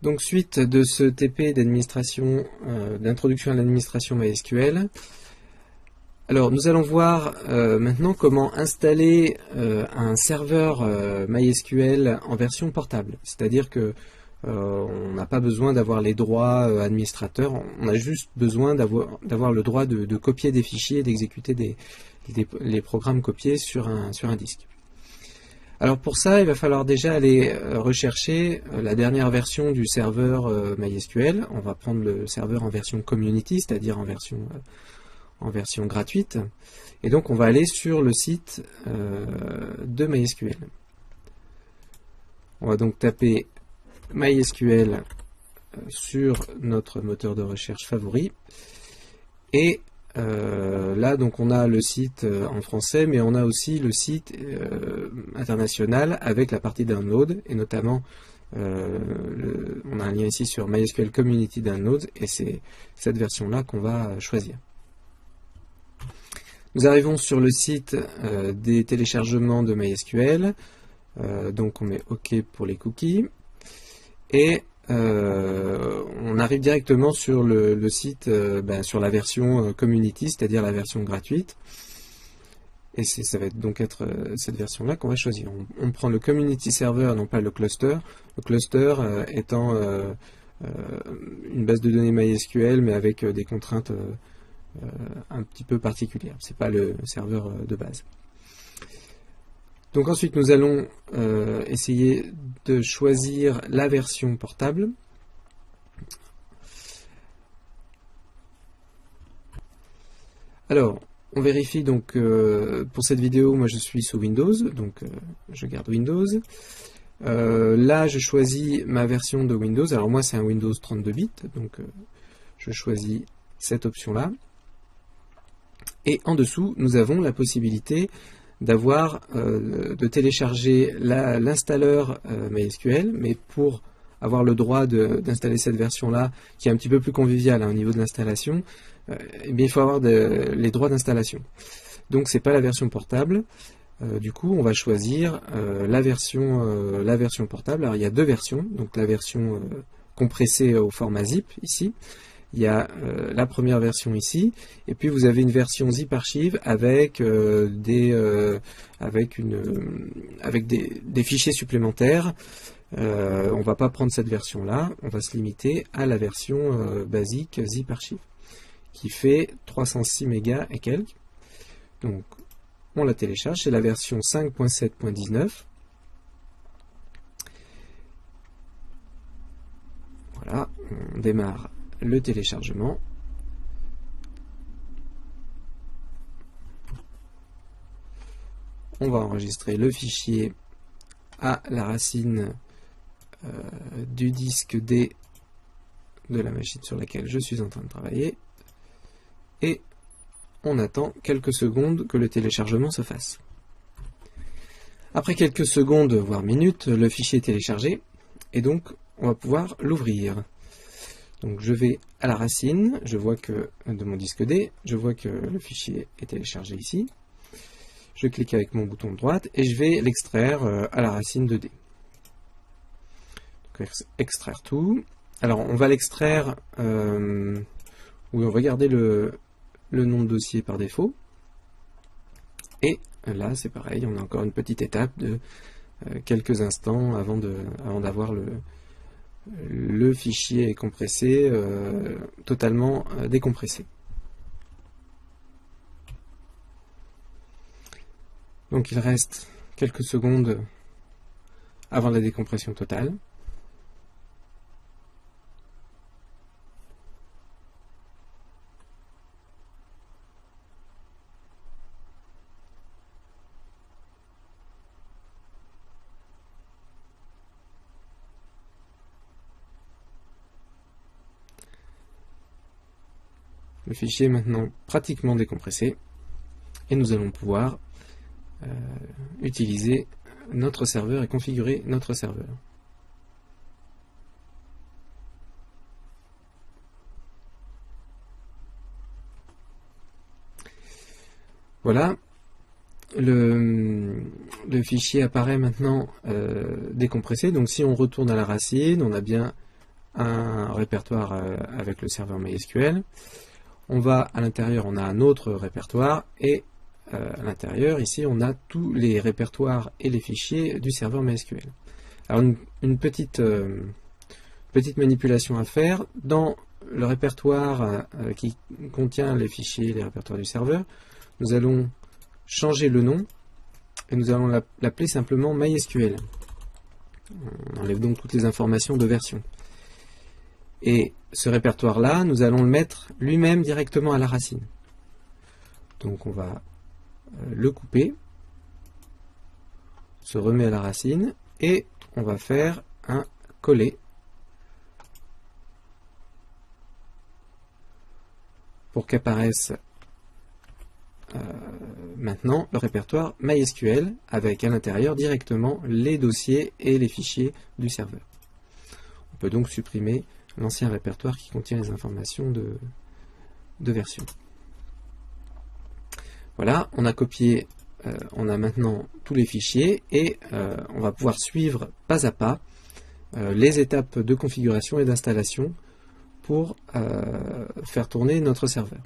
Donc suite de ce TP d'administration, d'introduction à l'administration MySQL, alors nous allons voir maintenant comment installer un serveur MySQL en version portable. C'est-à-dire que on n'a pas besoin d'avoir les droits administrateurs, on a juste besoin d'avoir le droit de copier des fichiers et d'exécuter les programmes copiés sur un disque. Alors pour ça, il va falloir déjà aller rechercher la dernière version du serveur MySQL. On va prendre le serveur en version community, c'est-à-dire en version gratuite. Et donc on va aller sur le site de MySQL. On va donc taper MySQL sur notre moteur de recherche favori. Et là, donc, on a le site en français, mais on a aussi le site international avec la partie download, et notamment, on a un lien ici sur MySQL Community Downloads, et c'est cette version-là qu'on va choisir. Nous arrivons sur le site des téléchargements de MySQL, donc on met OK pour les cookies, et on arrive directement sur le site, sur la version community, c'est-à-dire la version gratuite. Et ça va donc être cette version-là qu'on va choisir. On prend le community server, non pas le cluster. Le cluster étant une base de données MySQL, mais avec des contraintes un petit peu particulières. C'est pas le serveur de base. Donc ensuite, nous allons essayer de choisir la version portable. Alors, on vérifie donc pour cette vidéo, moi je suis sous Windows, donc je garde Windows. Là, je choisis ma version de Windows. Alors moi, c'est un Windows 32 bits, donc je choisis cette option-là. Et en dessous, nous avons la possibilité de télécharger l'installeur MySQL, mais pour avoir le droit d'installer cette version-là, qui est un petit peu plus conviviale au niveau de l'installation, eh bien, il faut avoir les droits d'installation. Donc c'est pas la version portable. Du coup, on va choisir la version portable. Alors il y a deux versions, donc la version compressée au format zip ici. Il y a la première version ici, et puis vous avez une version zip archive avec des fichiers supplémentaires. On ne va pas prendre cette version-là, on va se limiter à la version basique zip archive, qui fait 306 mégas et quelques. Donc on la télécharge, c'est la version 5.7.19. Voilà, on démarre le téléchargement. On va enregistrer le fichier à la racine du disque D de la machine sur laquelle je suis en train de travailler. Et on attend quelques secondes que le téléchargement se fasse. Après quelques secondes, voire minutes, le fichier est téléchargé, et donc on va pouvoir l'ouvrir. Donc je vais à la racine, je vois que de mon disque D, je vois que le fichier est téléchargé ici. Je clique avec mon bouton de droite et je vais l'extraire à la racine de D. Donc, extraire tout. Alors on va l'extraire, oui, on va garder le nom de dossier par défaut. Et là c'est pareil, on a encore une petite étape de quelques instants avant d'avoir le fichier est compressé, totalement décompressé. Donc il reste quelques secondes avant la décompression totale. Le fichier est maintenant pratiquement décompressé et nous allons pouvoir utiliser notre serveur et configurer notre serveur. Voilà, le fichier apparaît maintenant décompressé. Donc si on retourne à la racine, on a bien un répertoire avec le serveur MySQL. On va à l'intérieur, on a un autre répertoire, et à l'intérieur, ici, on a tous les répertoires et les fichiers du serveur MySQL. Alors, une petite manipulation à faire. Dans le répertoire qui contient les fichiers, les répertoires du serveur, nous allons changer le nom, et nous allons l'appeler simplement MySQL. On enlève donc toutes les informations de version. Et ce répertoire-là, nous allons le mettre lui-même directement à la racine. Donc on va le couper, se remet à la racine, et on va faire un coller pour qu'apparaisse maintenant le répertoire MySQL avec à l'intérieur directement les dossiers et les fichiers du serveur. On peut donc supprimer l'ancien répertoire qui contient les informations de version. Voilà, on a copié, on a maintenant tous les fichiers, et on va pouvoir suivre pas à pas les étapes de configuration et d'installation pour faire tourner notre serveur.